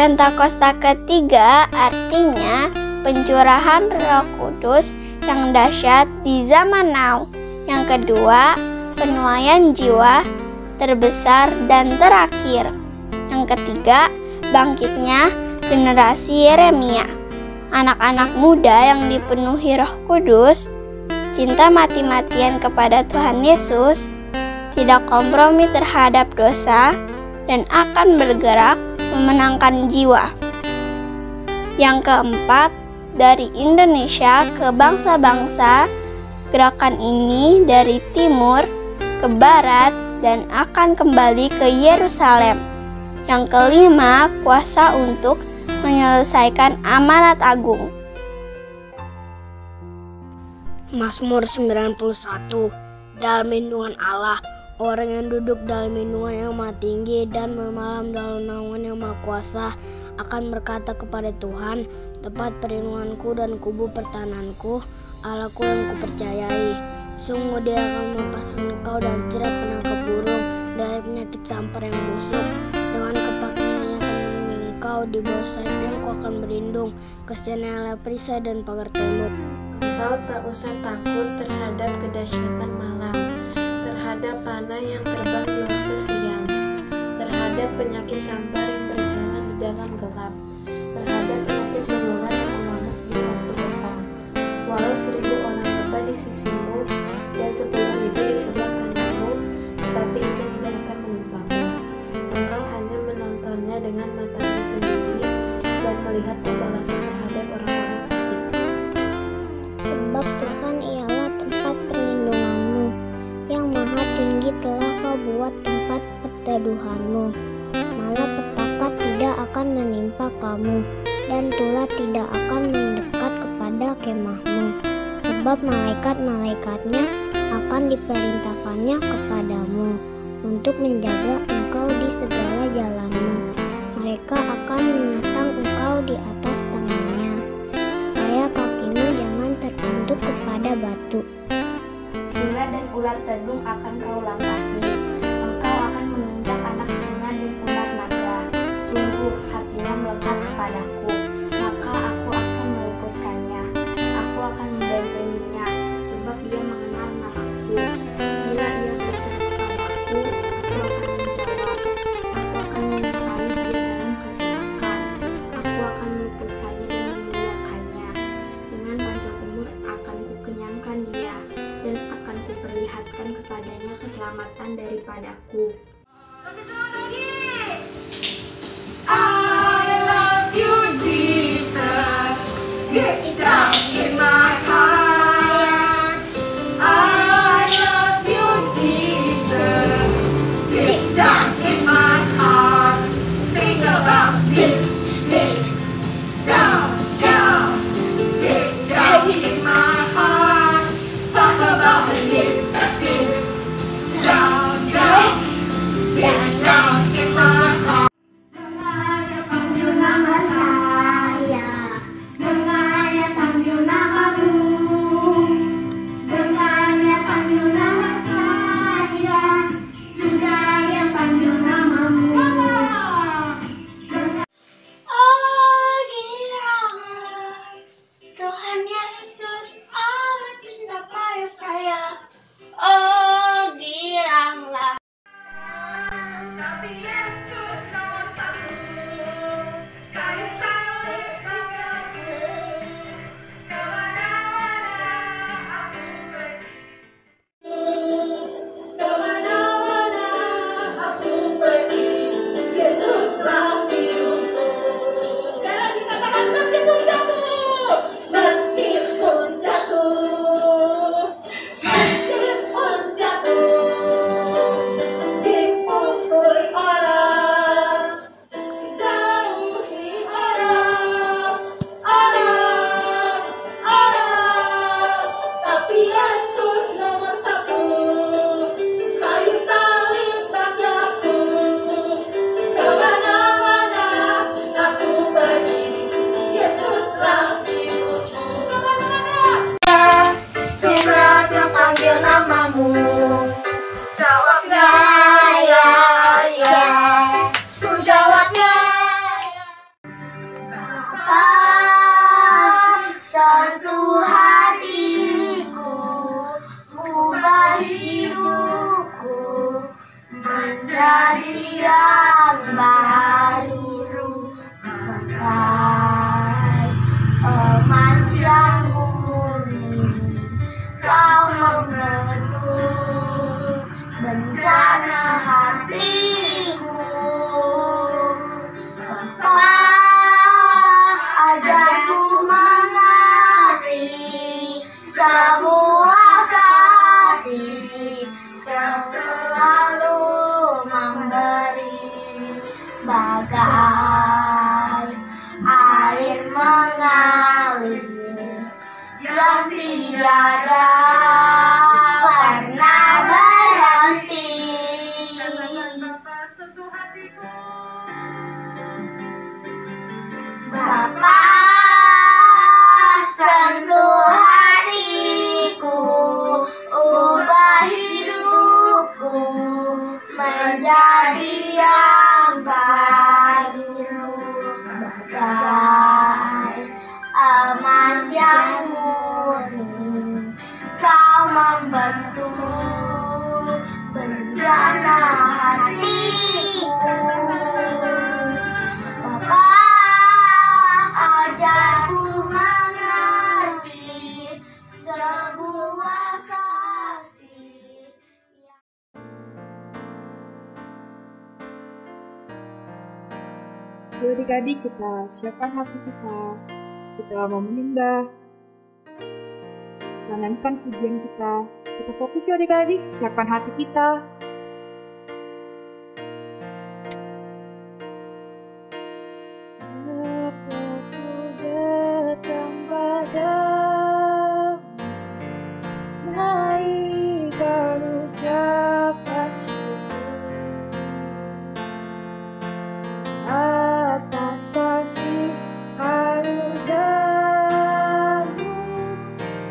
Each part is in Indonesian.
Pentakosta ketiga artinya pencurahan Roh Kudus yang dahsyat di zaman now. Yang kedua, penuaian jiwa terbesar dan terakhir. Yang ketiga, bangkitnya generasi Yeremia. Anak-anak muda yang dipenuhi Roh Kudus, cinta mati-matian kepada Tuhan Yesus, tidak kompromi terhadap dosa, dan akan bergerak memenangkan jiwa. Yang keempat, dari Indonesia ke bangsa-bangsa, gerakan ini dari timur ke barat dan akan kembali ke Yerusalem. Yang kelima, kuasa untuk menyelesaikan amanat agung. Mazmur 91. Dalam lindungan Allah, orang yang duduk dalam lindungan yang Maha Tinggi dan bermalam dalam naungan yang Maha Kuasa akan berkata kepada Tuhan, tempat perlindunganku dan kubu pertahananku, Allahku yang kupercayai. Sungguh Dia akan melepaskan engkau dari jerat penangkap burung, dari penyakit sampar yang busuk. Dengan kepaknya Ia akan melindungi engkau, di bawah sayapnya engkau akan berlindung. Kasihan adalah perisai dan pagar tembok. Engkau tak usah takut terhadap kedahsyatan malam, terhadap panah yang terbang di waktu siang, terhadap penyakit sampar yang berjalan di dalam gelap, terhadap penyakit menular yang mengamuk di waktu petang. Walau 1000 orang lebat di sisimu dan 10.000 di sebelah kananmu, tetapi itu tidak akan menimpamu. Engkau hanya menontonnya dengan matamu sendiri dan melihat pembalasan terhadap orang-orang fasik. Sebab Tuhan ialah tempat perlindunganmu, yang Maha Tinggi telah kau buat tempat perteduhanmu. Malapetaka tidak akan menimpa kamu, dan tulah tidak akan mendekat kepada kemahmu. Sebab malaikat-malaikatnya akan diperintahkannya kepadamu, untuk menjaga engkau di segala jalanmu. Mereka akan menatang engkau di atas tangannya, supaya kakimu jangan terbentuk kepada batu. Singa dan ular tedung akan kau langkahi. Engkau akan menginjak anak singa dan ular naga. Sungguh hatinya melekat kepadaku, maka aku akan meluputkannya. Aku akan membentenginya, sebab dia mengenal namaku. Bila ia berseru kepadaku, aku akan menjawab. Aku akan menyertai dia dalam kesesakan. Aku akan meluputkannya dan memuliakannya. Dengan panjang umur akan kukenyangkan dia, dan akan kuperlihatkan kepadanya keselamatan daripadaku. Lebih semangat lagi. I love you, Jesus. Deep down in my heart. I love you, Jesus. Deep down in my heart. Think about deep, deep down, down, deep down in my heart. Talk about the deep, deep down, down, deep down in my heart. Dengar panggil nama saya, dengar panggil namamu, dengar panggil nama saya, juga yang panggil namamu. Oh, giranglah Tuhan Yesus amat cinta pada saya. Oh, giranglah. Tapi Yesus nomor 1, kayu salib kamu, kemana-mana aku pergi. Kemana-mana aku pergi, Yesuslah hidupku. Dan dikatakan meskipun jatuh, meskipun jatuh, meskipun yang tiada pernah berhenti. Bapa sentuh hatiku, ubah hidupku menjadi yang baru, bagai emas yang murni. Kau membentuk bencana hatiku. Bapa, ajarku mengerti sebuah kasih. Yuk adik-adik, kita siapkan hati kita. Kita mau menyembah. Kita nyanyikan pujian kita. Kita fokus yuk adik-adik, siapkan hati kita. Bapa-Ku datang padamu, naikkan ucapan syukur atas kasih karunia-Mu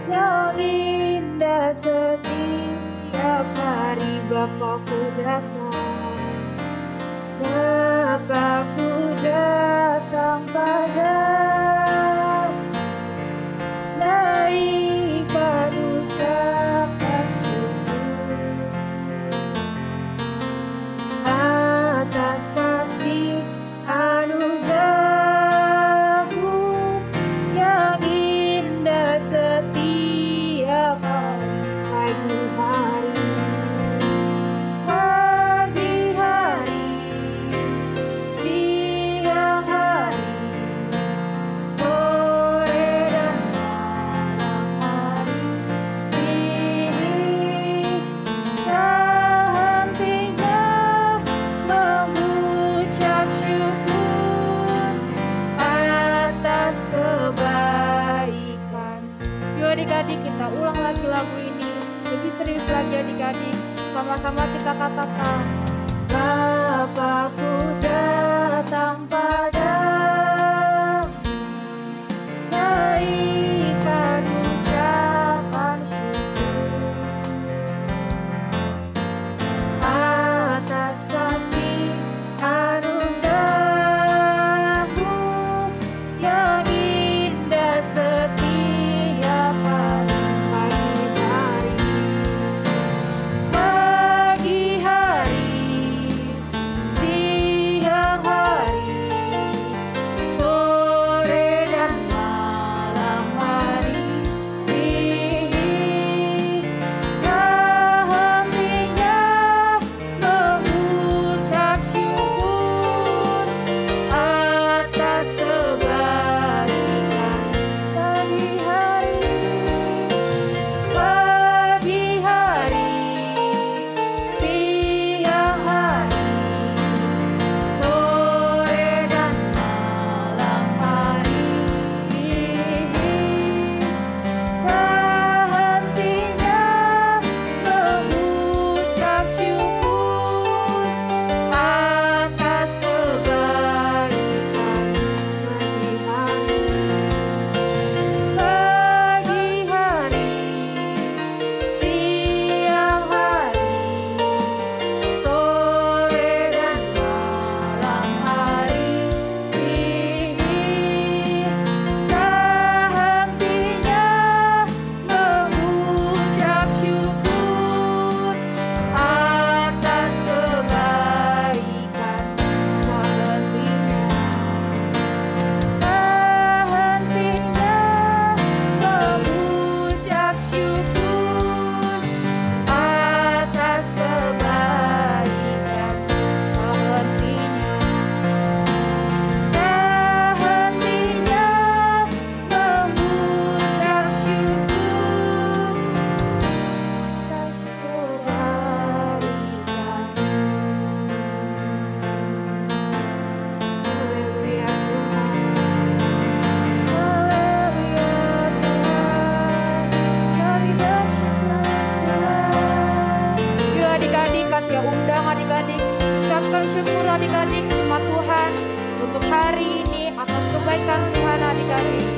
yang indah setiap hari. Bapa-Ku datang, Bapa-Ku datang padamu, naikkan ucapan syukur atas kasih anugerah-Mu yang indah setiap hari. Pagi hari, siang hari, sore dan malam hari, ini tak hentinya mengucap syukur atas kebaikan. Yuk adik-adik, kita ulang lagi lagu ini. Lebih serius lagi adik-adik. Sama-sama kita katakan, Bapa-Ku datang padamu, naikkan ucapan syukur atas kasih anugerah-Mu yang indah setiap hari. Pagi hari, siang hari, adik-adik cuma Tuhan untuk hari ini atas kebaikan Tuhan adik-adik.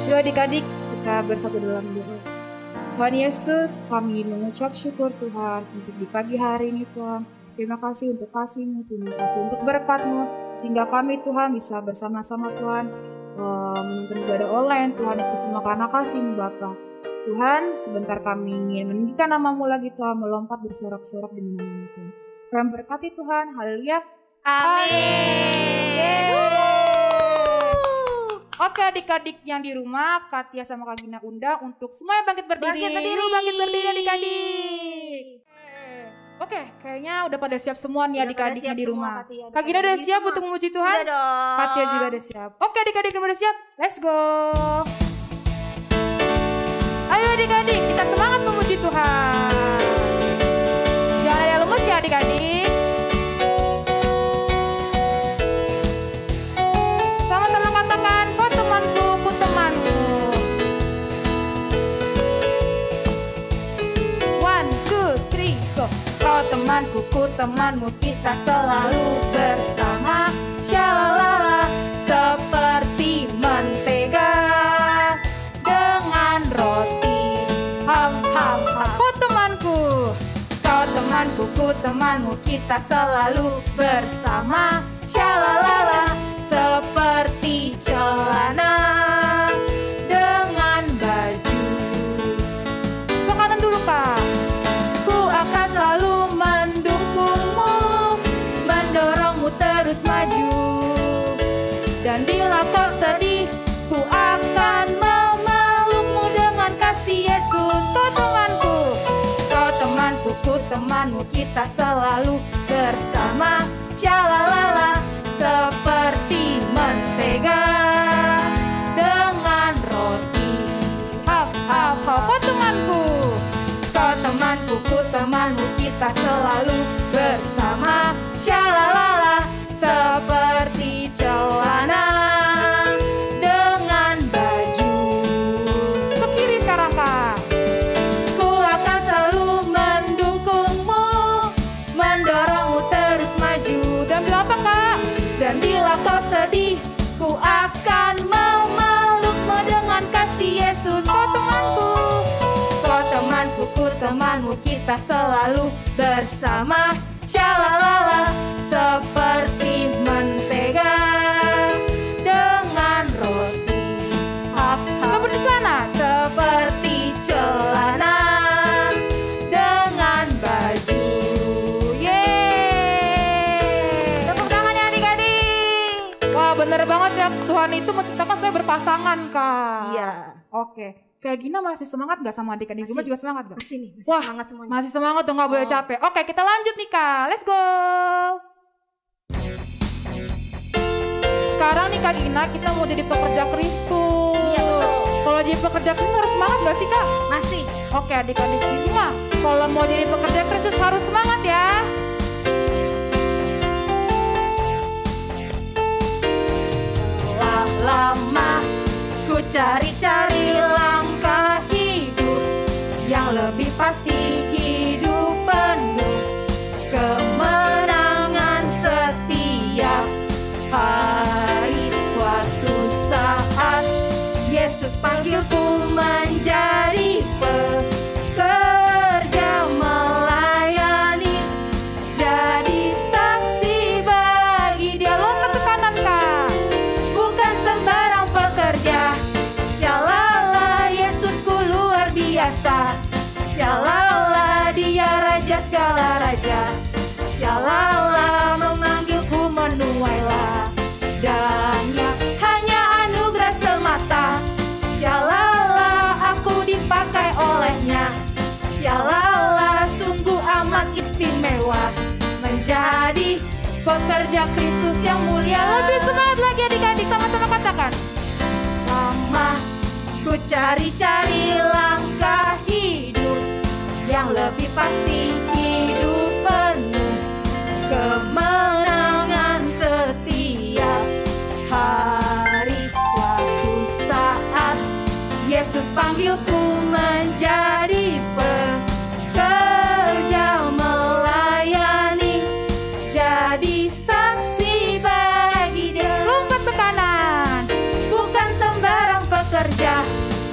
Yuk adik-adik kita bersatu dalam doa. Tuhan Yesus, kami mengucap syukur Tuhan untuk di pagi hari ini Tuhan. Terima kasih untuk kasih-Mu, terima kasih untuk berkat-Mu, sehingga kami Tuhan bisa bersama-sama Tuhan menonton ibadah online Tuhan, itu semua karena kasih-Mu Bapa. Tuhan, sebentar kami ingin meninggikan nama-Mu lagi Tuhan, melompat bersorak-sorak demi nama-Mu Tuhan. Kami berkati Tuhan, haleluya. Oke adik-adik yang di rumah, Katia sama Kak Gina undang untuk semuanya bangkit berdiri. Bangkit berdiri adik-adik. Oke, kayaknya udah pada siap semua nih adik-adik yang di rumah. Kak Gina udah siap untuk memuji Tuhan? Sudah dong. Katia juga udah siap. Oke adik-adik udah siap? Let's go. Ayo adik-adik, kita semangat memuji Tuhan. Jangan ada lemes ya adik-adik. Sama-sama katakan, kau temanku, ku temanmu. 1, 2, 3, go. Kau temanku, ku temanmu, kita selalu bersama. Syalalala, seperti mentega dengan roti. Ham, ham, ham. Ku temanku, kau temanku, ku temanmu, kita selalu bersama. Syalalala, seperti celana dengan baju. Ke kanan dulu Kak. Ku akan selalu mendukungmu, mendorongmu terus maju. Dan bila kau sedih, ku akan memelukmu dengan kasih Yesus. Kau temanku, kau temanku, ku temanmu, kita selalu bersama. Syalalala, seperti mentega dengan roti. Hap, hap, hap. Kau temanku, kau temanku, ku temanmu, kita selalu bersama. Syalalala, seperti celana dengan baju. Ke kiri sekarang Kak. Ku akan selalu mendukungmu, mendorongmu terus maju. Dan bila apa Kak? Dan bila kau sedih, ku akan memelukmu dengan kasih Yesus. Kau temanku, kau temanku, ku temanmu, kita selalu bersama. Syalalala, seperti mentega dengan roti. Hap, hap. Seperti celana, seperti celana dengan baju. Yeay. Tepuk tangan ya adik-adik. Wah bener banget ya, Tuhan itu menciptakan saya berpasangan Kak. Iya. Oke, Kak Gina masih semangat gak sama adik-adik rumah juga semangat gak? Masih nih, masih Wah, semangat semuanya. masih semangat dong, gak boleh capek. Oke, kita lanjut nih Kak, let's go. Sekarang nih Kak Gina, kita mau jadi pekerja Kristus. Iya, betul. Kalau jadi pekerja Kristus harus semangat gak sih Kak? Masih. Oke adik-adik di rumah, kalau mau jadi pekerja Kristus harus semangat ya. Telah lama ku cari-cari langkah hidup yang lebih pasti, hidup penuh kemenangan setiap hari. Suatu saat Yesus panggilku menjadi pekerja, melayani, jadi saksi bagi Dia. Lompat ke kanan Kak, bukan sembarang pekerja. Shalala, Yesusku luar biasa. Shalala, Dia raja segala raja. Shalala, memanggilku menuailah dannya, hanya anugerah semata. Shalala, aku dipakai olehnya. Shalala, sungguh amat istimewa menjadi pekerja Kristus yang mulia. Lebih semangat lagi adik-adik, sama-sama katakan. Lama ku cari-cari langkah hidup yang lebih pasti, hidup penuh kemenangan setiap hari. Suatu saat Yesus panggilku menjadi pekerja melayani, jadi saksi bagi Dia. Lompat ke kanan, bukan sembarang pekerja.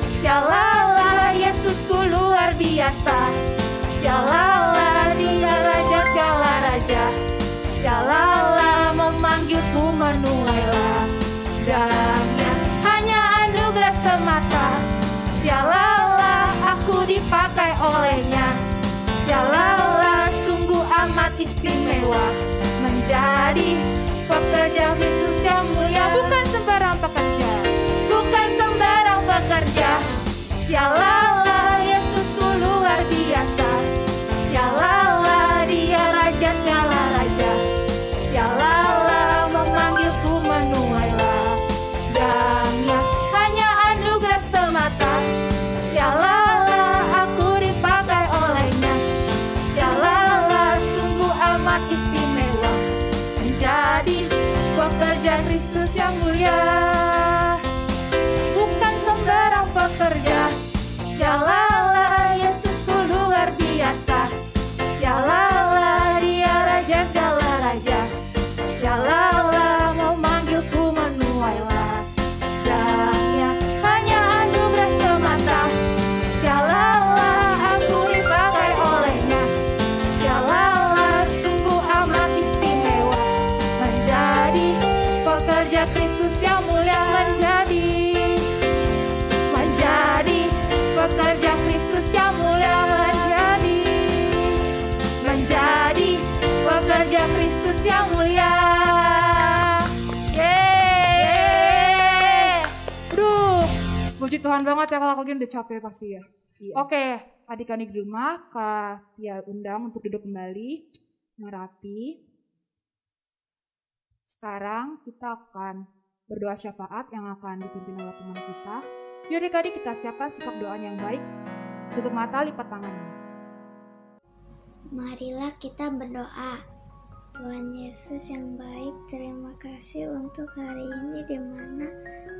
Shalala, Yesusku luar biasa. Shalala, Dia Raja segala raja. Shalala, memanggilku menuai ladangnya, hanya anugerah semata. Shalala, aku dipakai olehnya. Shalala, sungguh amat istimewa menjadi pekerja Kristus yang mulia. Bukan sembarang pekerja, bukan sembarang pekerja. Shalala, Yesusku luar biasa. Shalala, Dia Raja segala raja. Shalala, memanggilku menuai ladangnya, hanya anugerah semata. Shalala, aku dipakai olehnya. Shalala, sungguh amat istimewa menjadi pekerja Kristus yang mulia. Bukan sembarang pekerja. Shalala, Yesusku luar biasa. Shalala, Dia Raja segala raja. Shalala, memanggilku menuai ladangnya, hanya anugerah semata. Shalala, aku dipakai olehnya. Shalala, sungguh amat istimewa menjadi pekerja Kristus yang mulia. Menjadi pekerja Kristus yang mulia. Menjadi pekerja Kristus yang mulia. Yeay. Duh, puji Tuhan banget ya, kalau kalian udah capek pasti ya. Iya. Oke, adik-adik di rumah, Kak Tia undang untuk duduk kembali, yang rapi. Sekarang kita akan berdoa syafaat yang akan dipimpin oleh teman kita. Yuk adik-adik, kita siapkan sikap doa yang baik. Tutup mata, lipat tangannya. Marilah kita berdoa. Tuhan Yesus yang baik, terima kasih untuk hari ini di mana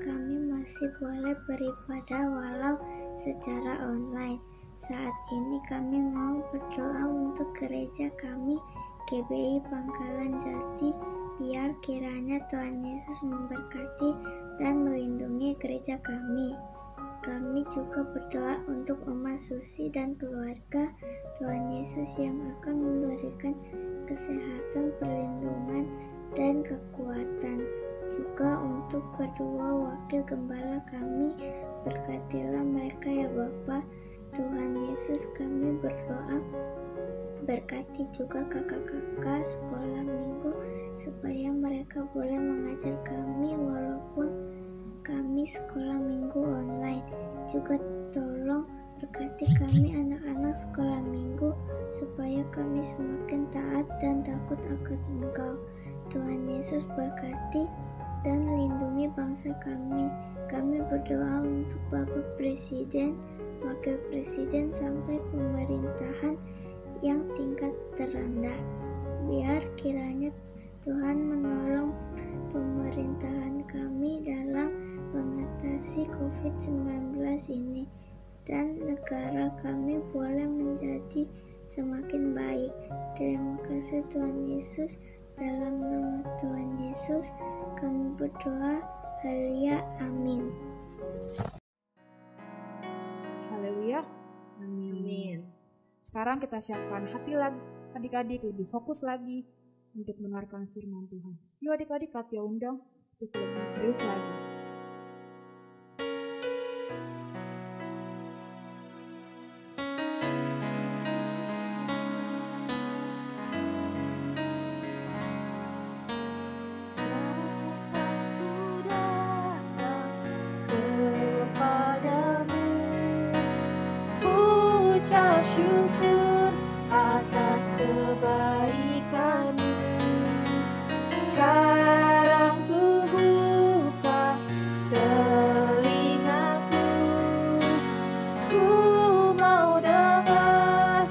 kami masih boleh beribadah walau secara online. Saat ini kami mau berdoa untuk gereja kami, GBI Pangkalan Jati, biar kiranya Tuhan Yesus memberkati dan melindungi gereja kami. Kami juga berdoa untuk Oma Susi dan keluarga. Tuhan Yesus yang akan memberikan kesehatan, perlindungan, dan kekuatan. Juga untuk kedua wakil gembala kami, berkatilah mereka ya Bapa. Tuhan Yesus, kami berdoa berkati juga kakak-kakak sekolah minggu supaya mereka boleh mengajar kami walaupun kami sekolah minggu online. Juga tolong berkati kami anak-anak sekolah minggu supaya kami semakin taat dan takut akan Engkau. Tuhan Yesus berkati dan lindungi bangsa kami. Kami berdoa untuk Bapak Presiden, Wakil Presiden sampai pemerintahan yang tingkat terendah. Biar kiranya Tuhan menolong pemerintahan kami dalam mengatasi COVID-19 ini, dan negara kami boleh menjadi semakin baik. Terima kasih Tuhan Yesus. Dalam nama Tuhan Yesus kami berdoa. Haleluya, amin. Haleluya, amin. Sekarang kita siapkan hati lagi, adik-adik lebih fokus lagi untuk mendengarkan firman Tuhan. Yuk adik-adik, Kak Tia undang untuk lebih serius lagi. Syukur atas kebaikan-Mu. Sekarang ku buka telingaku, ku mau dengar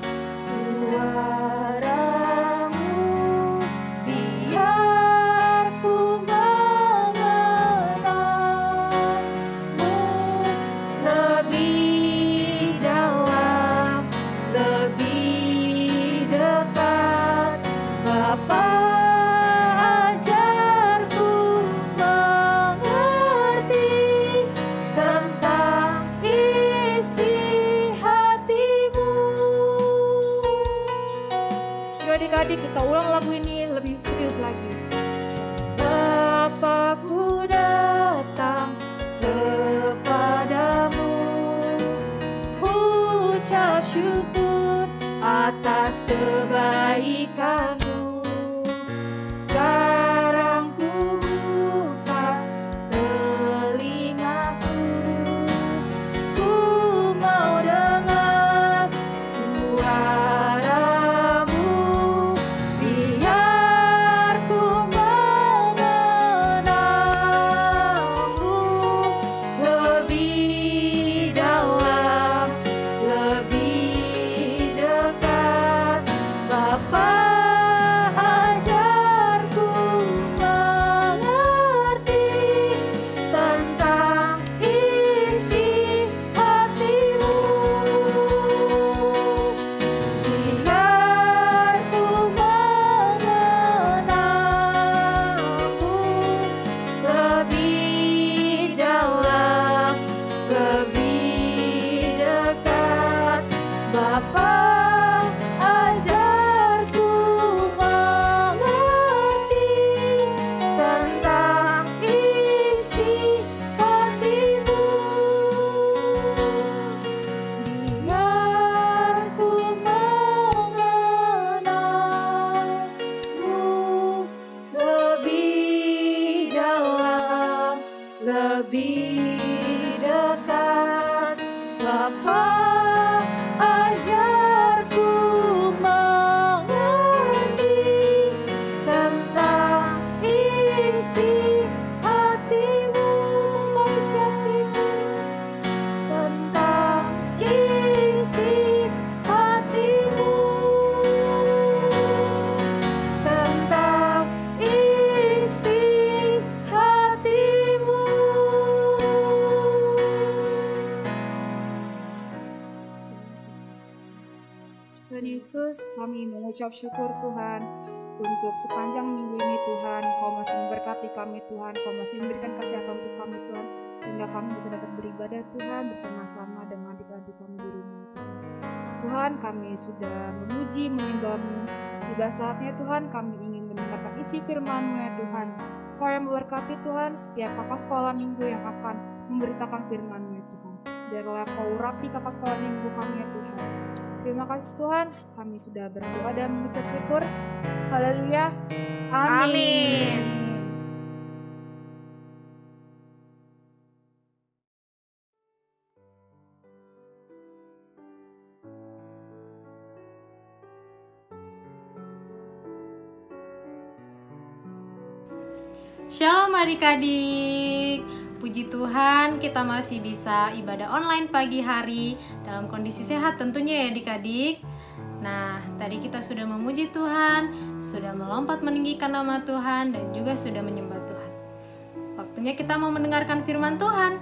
kebaikan-Mu. Sekarang ku buka telingaku, ku mau dengar suara-Mu, biar ku mengenal-Mu lebih dalam, lebih dekat. Bapa, ajarku mengerti tentang isi hati-Mu, biar ku mengenal-Mu lebih dalam, lebih dekat. Bapa, ajarku mengerti tentang isi hati-Mu, biar ku mengenal-Mu lebih dalam, lebih dekat. Bapa, ajarku mengerti tentang isi hati-Mu, tentang isi hati-Mu, tentang isi hati-Mu. Tuhan Yesus, kami mengucap syukur Tuhan untuk sepanjang minggu ini Tuhan, Kau masih memberkati kami Tuhan, Kau masih memberikan kesehatan untuk kami Tuhan, sehingga kami bisa dapat beribadah Tuhan bersama-sama dengan adik-adik kami di rumah Tuhan. Tuhan, kami sudah memuji, menyembah-Mu. Tiba saatnya Tuhan, kami ingin mendengarkan isi firman-Mu ya Tuhan. Kau yang memberkati Tuhan setiap kakak sekolah minggu yang akan memberitakan firman-Mu ya Tuhan. Biarlah Kau urapi kakak sekolah minggu kami ya Tuhan. Terima kasih Tuhan, kami sudah berdoa dan mengucap syukur. Haleluya. Amin. Shalom adik-adik. Puji Tuhan, kita masih bisa ibadah online pagi hari dalam kondisi sehat tentunya ya adik-adik. Nah, tadi kita sudah memuji Tuhan, sudah melompat meninggikan nama Tuhan, dan juga sudah menyembah Tuhan. Waktunya kita mau mendengarkan firman Tuhan.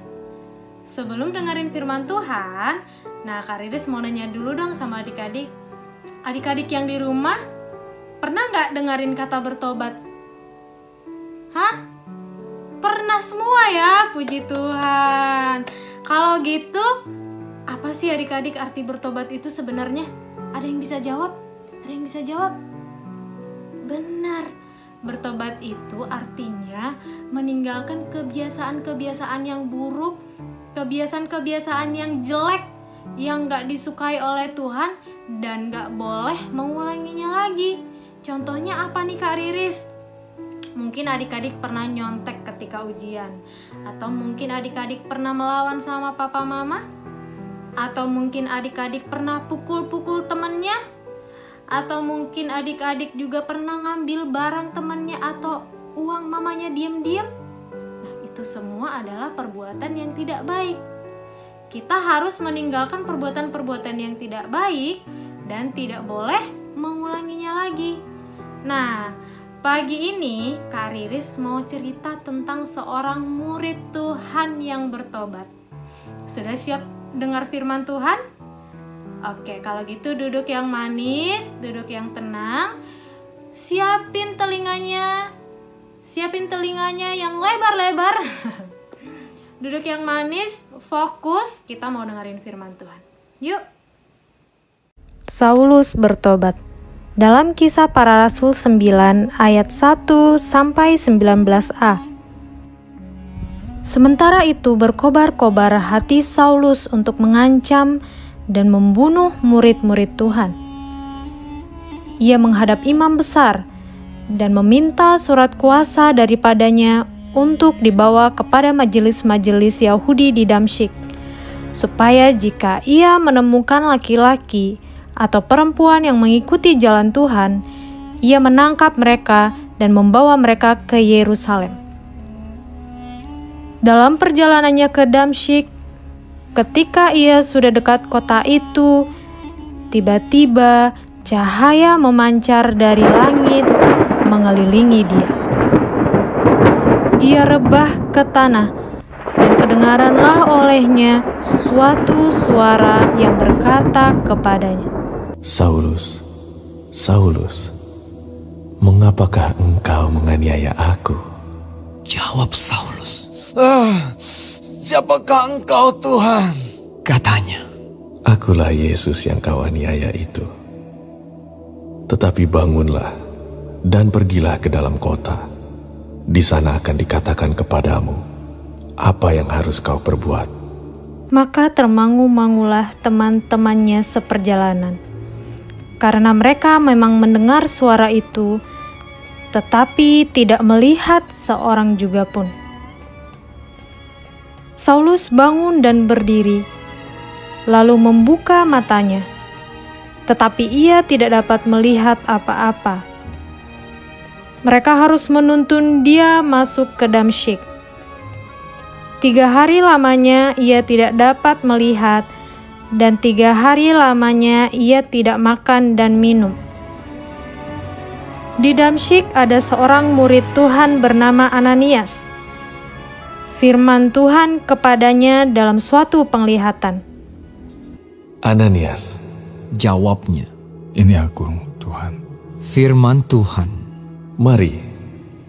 Sebelum dengerin firman Tuhan, nah Kak Riris mau nanya dulu dong sama adik-adik. Adik-adik yang di rumah, pernah nggak dengerin kata bertobat? Hah? Pernah semua ya, puji Tuhan. Kalau gitu, apa sih adik-adik arti bertobat itu sebenarnya? Ada yang bisa jawab? Ada yang bisa jawab? Benar, bertobat itu artinya meninggalkan kebiasaan-kebiasaan yang buruk, kebiasaan-kebiasaan yang jelek, yang gak disukai oleh Tuhan, dan gak boleh mengulanginya lagi. Contohnya apa nih Kak Riris? Mungkin adik-adik pernah nyontek ketika ujian, atau mungkin adik-adik pernah melawan sama papa mama, atau mungkin adik-adik pernah pukul-pukul temennya, atau mungkin adik-adik juga pernah ngambil barang temennya atau uang mamanya diam-diam. Nah, itu semua adalah perbuatan yang tidak baik. Kita harus meninggalkan perbuatan-perbuatan yang tidak baik dan tidak boleh mengulanginya lagi. Nah, pagi ini Kak Riris mau cerita tentang seorang murid Tuhan yang bertobat. Sudah siap dengar firman Tuhan? Oke, kalau gitu duduk yang manis, duduk yang tenang. Siapin telinganya yang lebar-lebar. Duduk yang manis, fokus, kita mau dengerin firman Tuhan. Yuk. Saulus bertobat. Dalam Kisah Para Rasul 9 ayat 1 sampai 19a. Sementara itu berkobar-kobar hati Saulus untuk mengancam dan membunuh murid-murid Tuhan. ia menghadap imam besar dan meminta surat kuasa daripadanya untuk dibawa kepada majelis-majelis Yahudi di Damsyik, supaya jika ia menemukan laki-laki atau perempuan yang mengikuti jalan Tuhan, ia menangkap mereka dan membawa mereka ke Yerusalem. Dalam perjalanannya ke Damsyik, ketika ia sudah dekat kota itu, tiba-tiba cahaya memancar dari langit mengelilingi dia. Dia rebah ke tanah, dan kedengaranlah olehnya suatu suara yang berkata kepadanya, Saulus, Saulus, mengapakah engkau menganiaya aku? Jawab Saulus. Siapakah engkau, Tuhan? Katanya, Akulah Yesus yang kau aniaya itu. Tetapi bangunlah dan pergilah ke dalam kota. Di sana akan dikatakan kepadamu apa yang harus kau perbuat. Maka termangu-mangulah teman-temannya seperjalanan, karena mereka memang mendengar suara itu, tetapi tidak melihat seorang juga pun. Saulus bangun dan berdiri, lalu membuka matanya, tetapi ia tidak dapat melihat apa-apa. Mereka harus menuntun dia masuk ke Damsyik. 3 hari lamanya ia tidak dapat melihat, dan 3 hari lamanya ia tidak makan dan minum. Di Damsyik ada seorang murid Tuhan bernama Ananias. Firman Tuhan kepadanya dalam suatu penglihatan. Ananias, jawabnya, Ini aku, Tuhan. firman Tuhan. mari,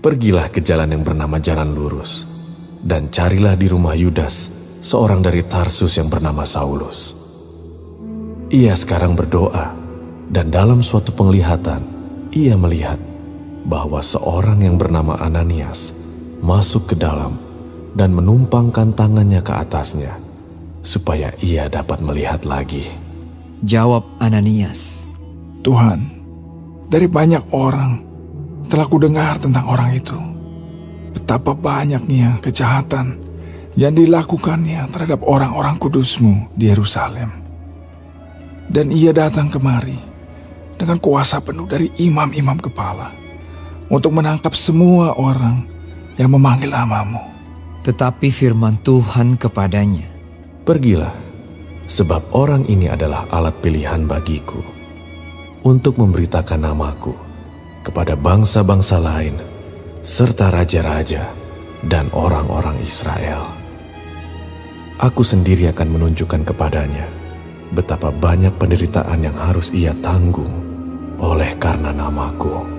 pergilah ke jalan yang bernama Jalan Lurus, dan carilah di rumah Yudas, seorang dari Tarsus yang bernama Saulus. Ia sekarang berdoa, dan dalam suatu penglihatan, ia melihat bahwa seorang yang bernama Ananias masuk ke dalam dan menumpangkan tangannya ke atasnya, supaya ia dapat melihat lagi. Jawab Ananias, Tuhan, dari banyak orang telah kudengar tentang orang itu. Betapa banyaknya kejahatan yang dilakukannya terhadap orang-orang kudus-Mu di Yerusalem. Dan ia datang kemari dengan kuasa penuh dari imam-imam kepala untuk menangkap semua orang yang memanggil nama-Mu. tetapi firman Tuhan kepadanya, Pergilah, sebab orang ini adalah alat pilihan bagiku untuk memberitakan namaku kepada bangsa-bangsa lain, serta raja-raja dan orang-orang Israel. Aku sendiri akan menunjukkan kepadanya betapa banyak penderitaan yang harus ia tanggung oleh karena namaku.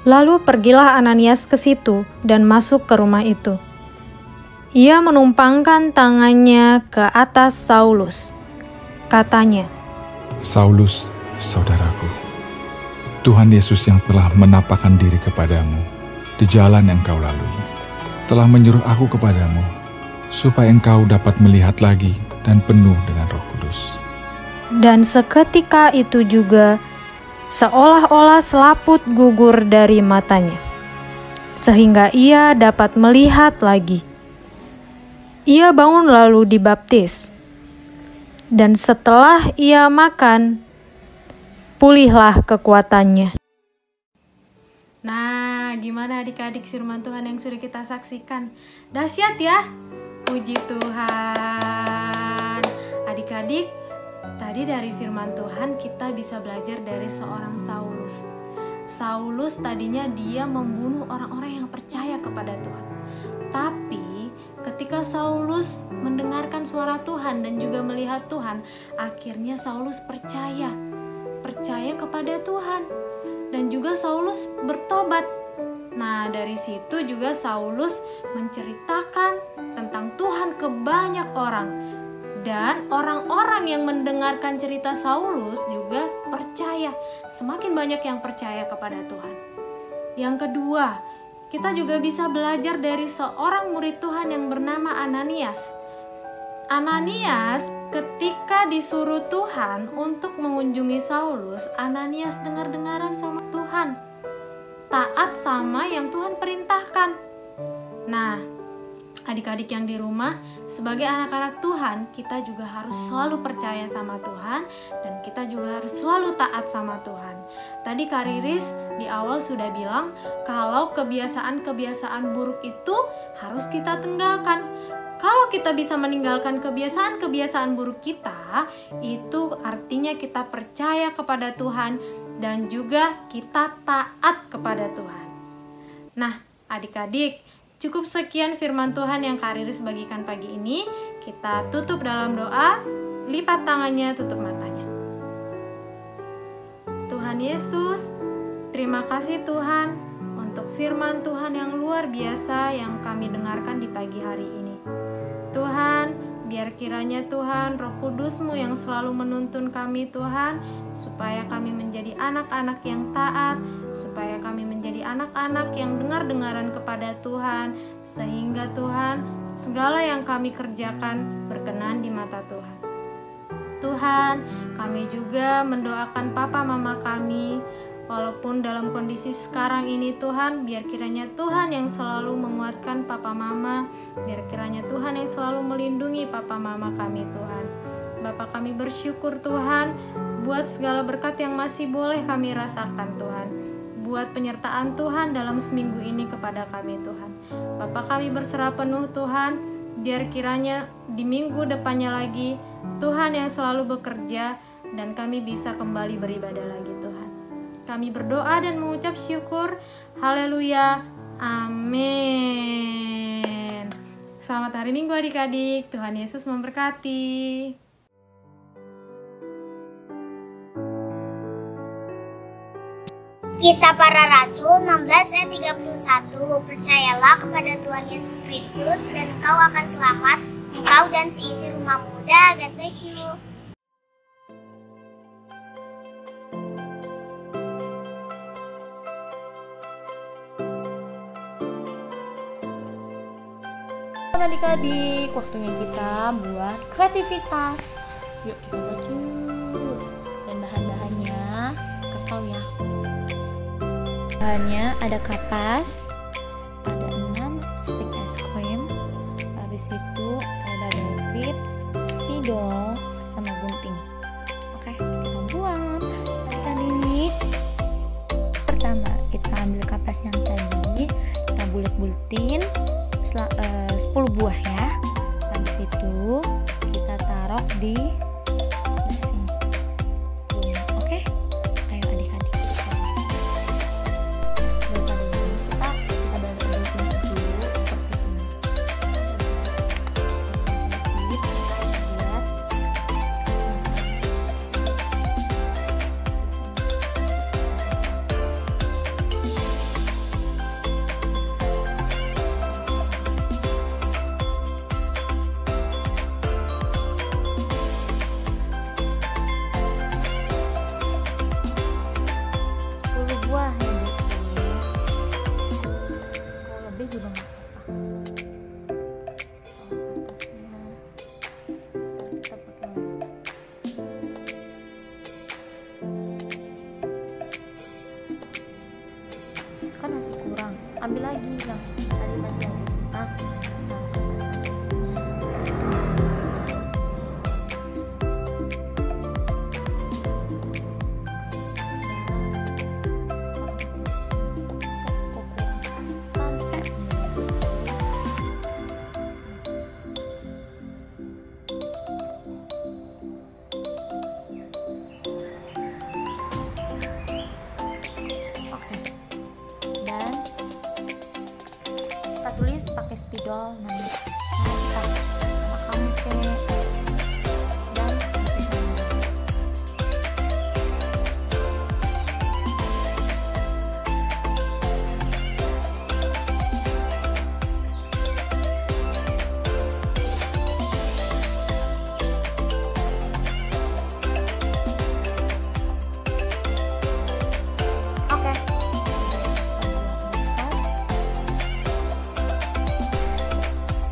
Lalu pergilah Ananias ke situ dan masuk ke rumah itu. Ia menumpangkan tangannya ke atas Saulus. Katanya, Saulus, saudaraku, Tuhan Yesus yang telah menampakkan diri kepadamu di jalan yang kau lalui, telah menyuruh aku kepadamu, supaya engkau dapat melihat lagi dan penuh dengan Roh Kudus. dan seketika itu juga, seolah-olah selaput gugur dari matanya, sehingga ia dapat melihat lagi. Ia bangun lalu dibaptis, dan setelah ia makan, pulihlah kekuatannya. Nah, gimana adik-adik firman Tuhan yang sudah kita saksikan? Dahsyat ya? Puji Tuhan. Adik-adik, tadi dari firman Tuhan kita bisa belajar dari seorang Saulus. Saulus tadinya dia membunuh orang-orang yang percaya kepada Tuhan. Tapi ketika Saulus mendengarkan suara Tuhan dan juga melihat Tuhan, akhirnya Saulus percaya kepada Tuhan. Dan juga Saulus bertobat. Nah, dari situ juga Saulus menceritakan tentang Tuhan ke banyak orang. Dan orang-orang yang mendengarkan cerita Saulus juga percaya. Semakin banyak yang percaya kepada Tuhan. Yang kedua, kita juga bisa belajar dari seorang murid Tuhan yang bernama Ananias. Ananias ketika disuruh Tuhan untuk mengunjungi Saulus, Ananias dengar-dengaran sama Tuhan, taat sama yang Tuhan perintahkan. Nah, adik-adik yang di rumah, sebagai anak-anak Tuhan, kita juga harus selalu percaya sama Tuhan dan kita juga harus selalu taat sama Tuhan. Tadi Kak Riris di awal sudah bilang kalau kebiasaan-kebiasaan buruk itu harus kita tinggalkan. Kalau kita bisa meninggalkan kebiasaan-kebiasaan buruk kita, itu artinya kita percaya kepada Tuhan dan juga kita taat kepada Tuhan. Nah, adik-adik, cukup sekian firman Tuhan yang Kak Riris bagikan pagi ini. Kita tutup dalam doa, lipat tangannya, tutup matanya. Tuhan Yesus, terima kasih Tuhan untuk firman Tuhan yang luar biasa yang kami dengarkan di pagi hari ini. Tuhan, biar kiranya Tuhan Roh Kudus-Mu yang selalu menuntun kami Tuhan, supaya kami menjadi anak-anak yang taat, supaya kami menjadi anak-anak yang dengar-dengaran kepada Tuhan, sehingga Tuhan, segala yang kami kerjakan berkenan di mata Tuhan. Tuhan, kami juga mendoakan papa mama kami, walaupun dalam kondisi sekarang ini Tuhan, biar kiranya Tuhan yang selalu menguatkan papa mama, biar kiranya Tuhan yang selalu melindungi papa mama kami Tuhan. Bapa kami bersyukur Tuhan, buat segala berkat yang masih boleh kami rasakan Tuhan. Buat penyertaan Tuhan dalam seminggu ini kepada kami Tuhan. Bapa kami berserah penuh Tuhan, biar kiranya di minggu depannya lagi, Tuhan yang selalu bekerja dan kami bisa kembali beribadah lagi Tuhan. Kami berdoa dan mengucap syukur. Haleluya. Amin. Selamat hari Minggu adik-adik. Tuhan Yesus memberkati. Kisah Para Rasul 16 ayat 31. Percayalah kepada Tuhan Yesus Kristus dan engkau akan selamat, engkau dan seisi rumahmu. God bless you. Adik-adik, waktunya kita buat kreativitas. Yuk kita buat yuk. Dan bahan-bahannya kasih tau ya. Bahannya ada kapas, ada 6 stick es krim, habis itu ada double clip, spidol, sama gunting. Oke, kita buat. Adik-adik, pertama kita ambil kapas yang tadi, kita bulet-buletin 10 buah ya. Habis itu kita taruh di sebelah sini. Oke? Ayo adik-adik. Daripada ini kita balok-balokin dulu seperti ini. Kan masih kurang, ambil lagi yang tadi masih ada sisa. Tulis pakai spidol nanti kita sama kamu dan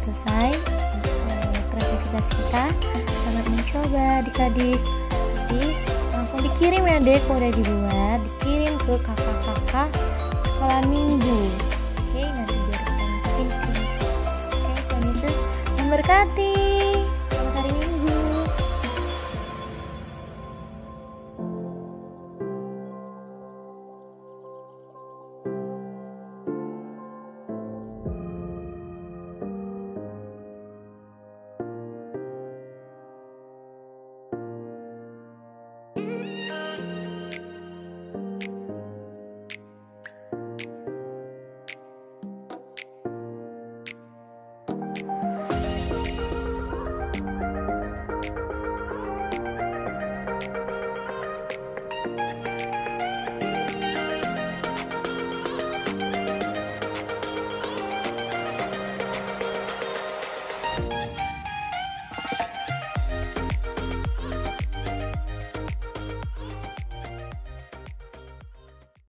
selesai kreativitas tugas kita. Selamat mencoba adik-adik. Jadi langsung dikirim ya dek, kalau udah dibuat dikirim ke kakak-kakak sekolah minggu. Oke, nanti biar kita masukin ke Tuhan Yesus memberkati.